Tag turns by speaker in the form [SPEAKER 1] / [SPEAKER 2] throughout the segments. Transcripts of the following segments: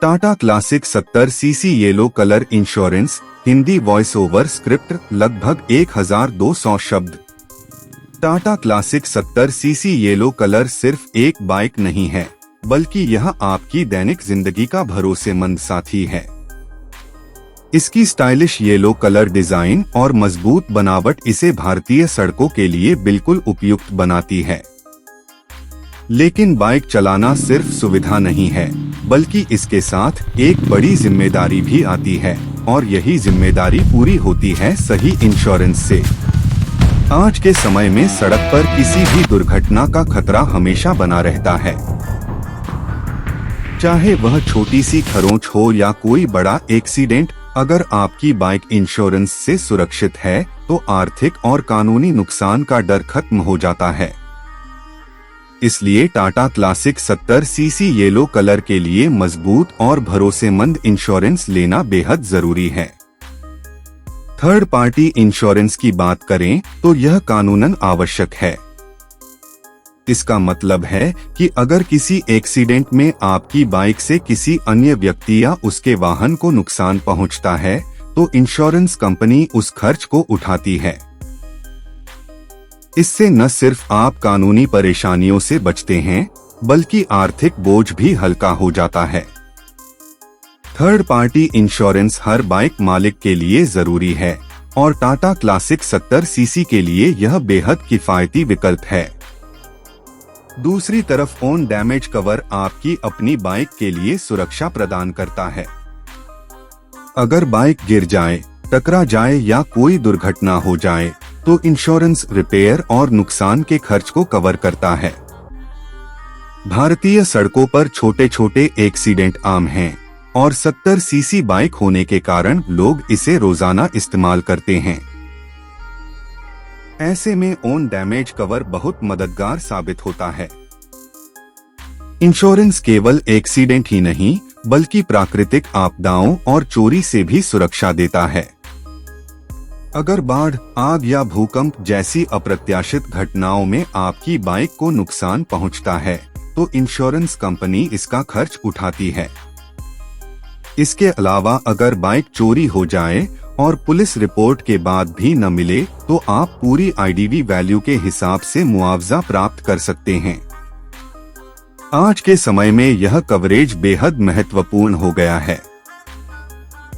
[SPEAKER 1] Tata classic 70 CC yellow colour insurance, Hindi voice over script, लगभग 1200 शब्द। Tata classic 70 CC yellow colour सिर्फ एक बाइक नहीं है, बल्कि यह आपकी दैनिक जिंदगी का भरोसेमंद साथी है। इसकी स्टाइलिश येलो कलर डिजाइन और मजबूत बनावट इसे भारतीय सड़कों के लिए बिल्कुल उपयुक्त बनाती है। लेकिन बाइक चलाना सिर्फ सुविधा नहीं है, बल्कि इसके साथ एक बड़ी जिम्मेदारी भी आती है, और यही जिम्मेदारी पूरी होती है सही इंश्योरेंस से। आज के समय में सड़क पर किसी भी दुर्घटना का खतरा हमेशा बना रहता है, चाहे वह छोटी सी खरोंच हो या कोई बड़ा एक्सीडेंट। अगर आपकी बाइक इंश्योरेंस से सुरक्षित है, तो आर्थिक और कानूनी नुकसान का डर खत्म हो जाता है। इसलिए Tata classic 70 CC yellow colour के लिए मजबूत और भरोसेमंद इंश्योरेंस लेना बेहद जरूरी है। थर्ड पार्टी इंश्योरेंस की बात करें तो यह कानूनन आवश्यक है। इसका मतलब है कि अगर किसी एक्सीडेंट में आपकी बाइक से किसी अन्य व्यक्ति या उसके वाहन को नुकसान पहुंचता है, तो इंश्योरेंस कंपनी उस खर्च को उठाती है। इससे न सिर्फ आप कानूनी परेशानियों से बचते हैं, बल्कि आर्थिक बोझ भी हल्का हो जाता है। थर्ड पार्टी इंश्योरेंस हर बाइक मालिक के लिए जरूरी है, और टाटा क्लासिक 70 सीसी के लिए यह बेहद किफायती विकल्प है। दूसरी तरफ ओन डैमेज कवर आपकी अपनी बाइक के लिए सुरक्षा प्रदान करता है। अगर बाइक गिर जाए, टकरा जाए या कोई दुर्घटना हो जाए, तो इंश्योरेंस रिपेयर और नुकसान के खर्च को कवर करता है। भारतीय सड़कों पर छोटे छोटे एक्सीडेंट आम हैं, और 70 सीसी बाइक होने के कारण लोग इसे रोजाना इस्तेमाल करते हैं। ऐसे में ओन डैमेज कवर बहुत मददगार साबित होता है। इंश्योरेंस केवल एक्सीडेंट ही नहीं, बल्कि प्राकृतिक आपदाओं और चोरी से भी सुरक्षा देता है। अगर बाढ़, आग या भूकंप जैसी अप्रत्याशित घटनाओं में आपकी बाइक को नुकसान पहुंचता है, तो इंश्योरेंस कंपनी इसका खर्च उठाती है। इसके अलावा अगर बाइक चोरी हो जाए और पुलिस रिपोर्ट के बाद भी न मिले, तो आप पूरी आईडीवी वैल्यू के हिसाब से मुआवजा प्राप्त कर सकते हैं। आज के समय में यह कवरेज बेहद महत्वपूर्ण हो गया है।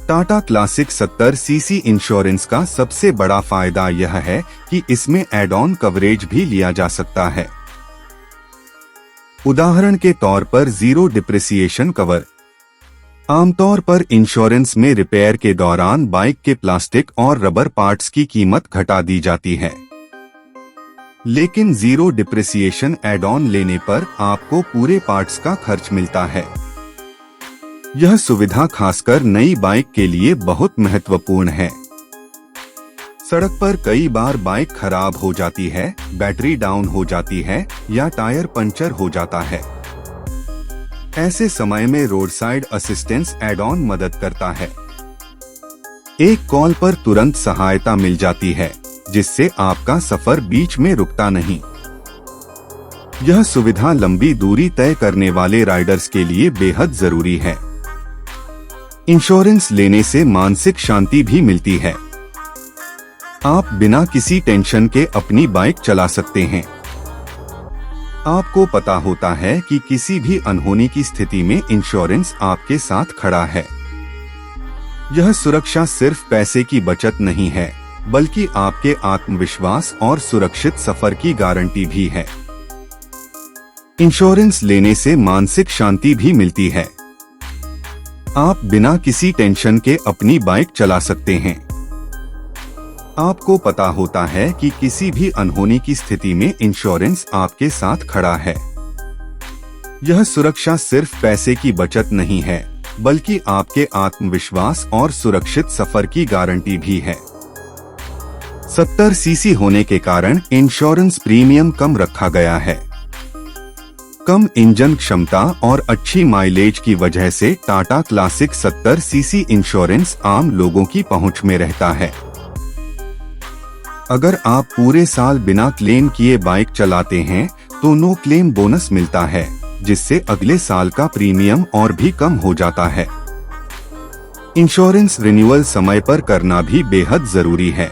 [SPEAKER 1] टाटा क्लासिक 70 सीसी इंश्योरेंस का सबसे बड़ा फायदा यह है कि इसमें एड ऑन कवरेज भी लिया जा सकता है। उदाहरण के तौर पर जीरो डिप्रिसिएशन कवर। आमतौर पर इंश्योरेंस में रिपेयर के दौरान बाइक के प्लास्टिक और रबर पार्ट्स की कीमत घटा दी जाती है, लेकिन जीरो डिप्रिसिएशन एड ऑन लेने पर आपको पूरे पार्ट्स का खर्च मिलता है। यह सुविधा खासकर नई बाइक के लिए बहुत महत्वपूर्ण है। सड़क पर कई बार बाइक खराब हो जाती है, बैटरी डाउन हो जाती है या टायर पंचर हो जाता है। ऐसे समय में road side assistance add on मदद करता है। एक कॉल पर तुरंत सहायता मिल जाती है, जिससे आपका सफर बीच में रुकता नहीं। यह सुविधा लंबी दूरी तय करने वाले राइडर्स के लिए बेहद जरूरी है। इंश्योरेंस लेने से मानसिक शांति भी मिलती है। आप बिना किसी टेंशन के अपनी बाइक चला सकते हैं। आपको पता होता है कि किसी भी अनहोनी की स्थिति में इंश्योरेंस आपके साथ खड़ा है। यह सुरक्षा सिर्फ पैसे की बचत नहीं है, बल्कि आपके आत्मविश्वास और सुरक्षित सफर की गारंटी भी है। इंश्योरेंस लेने से मानसिक शांति भी मिलती है। आप बिना किसी टेंशन के अपनी बाइक चला सकते हैं। आपको पता होता है कि किसी भी अनहोनी की स्थिति में इंश्योरेंस आपके साथ खड़ा है। यह सुरक्षा सिर्फ पैसे की बचत नहीं है, बल्कि आपके आत्मविश्वास और सुरक्षित सफर की गारंटी भी है। 70 सीसी होने के कारण इंश्योरेंस प्रीमियम कम रखा गया है। कम इंजन क्षमता और अच्छी माइलेज की वजह से टाटा क्लासिक 70 सीसी इंश्योरेंस आम लोगों की पहुंच में रहता है। अगर आप पूरे साल बिना क्लेम किए बाइक चलाते हैं, तो नो क्लेम बोनस मिलता है, जिससे अगले साल का प्रीमियम और भी कम हो जाता है। इंश्योरेंस रिन्यूअल समय पर करना भी बेहद जरूरी है।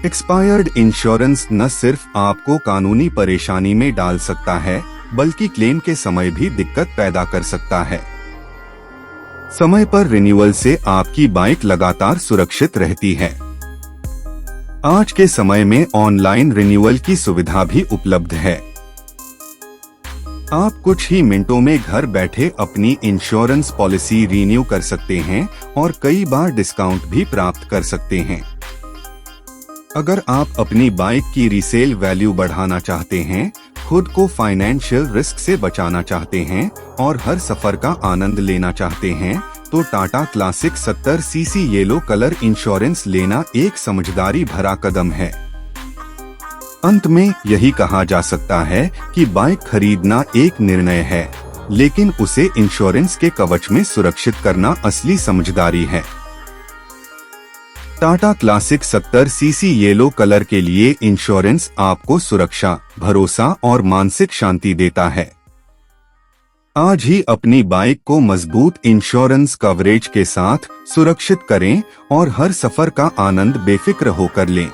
[SPEAKER 1] एक्सपायर्ड इंश्योरेंस न सिर्फ आपको कानूनी परेशानी में डाल सकता है, बल्कि क्लेम के समय भी दिक्कत पैदा कर सकता है। समय पर रिन्यूअल से आपकी बाइक लगातार सुरक्षित रहती है। आज के समय में ऑनलाइन रिन्यूअल की सुविधा भी उपलब्ध है। आप कुछ ही मिनटों में घर बैठे अपनी इंश्योरेंस पॉलिसी रिन्यू कर सकते हैं और कई बार डिस्काउंट भी प्राप्त कर सकते हैं। अगर आप अपनी बाइक की रीसेल वैल्यू बढ़ाना चाहते हैं, खुद को फाइनेंशियल रिस्क से बचाना चाहते हैं और हर सफर का आनंद लेना चाहते हैं, तो Tata classic 70 CC yellow colour insurance लेना एक समझदारी भरा कदम है। अंत में यही कहा जा सकता है कि बाइक खरीदना एक निर्णय है, लेकिन उसे इंश्योरेंस के कवच में सुरक्षित करना असली समझदारी है। Tata classic 70 CC yellow colour के लिए इंश्योरेंस आपको सुरक्षा, भरोसा और मानसिक शांति देता है। आज ही अपनी बाइक को मजबूत इंश्योरेंस कवरेज के साथ सुरक्षित करें और हर सफर का आनंद बेफिक्र होकर लें।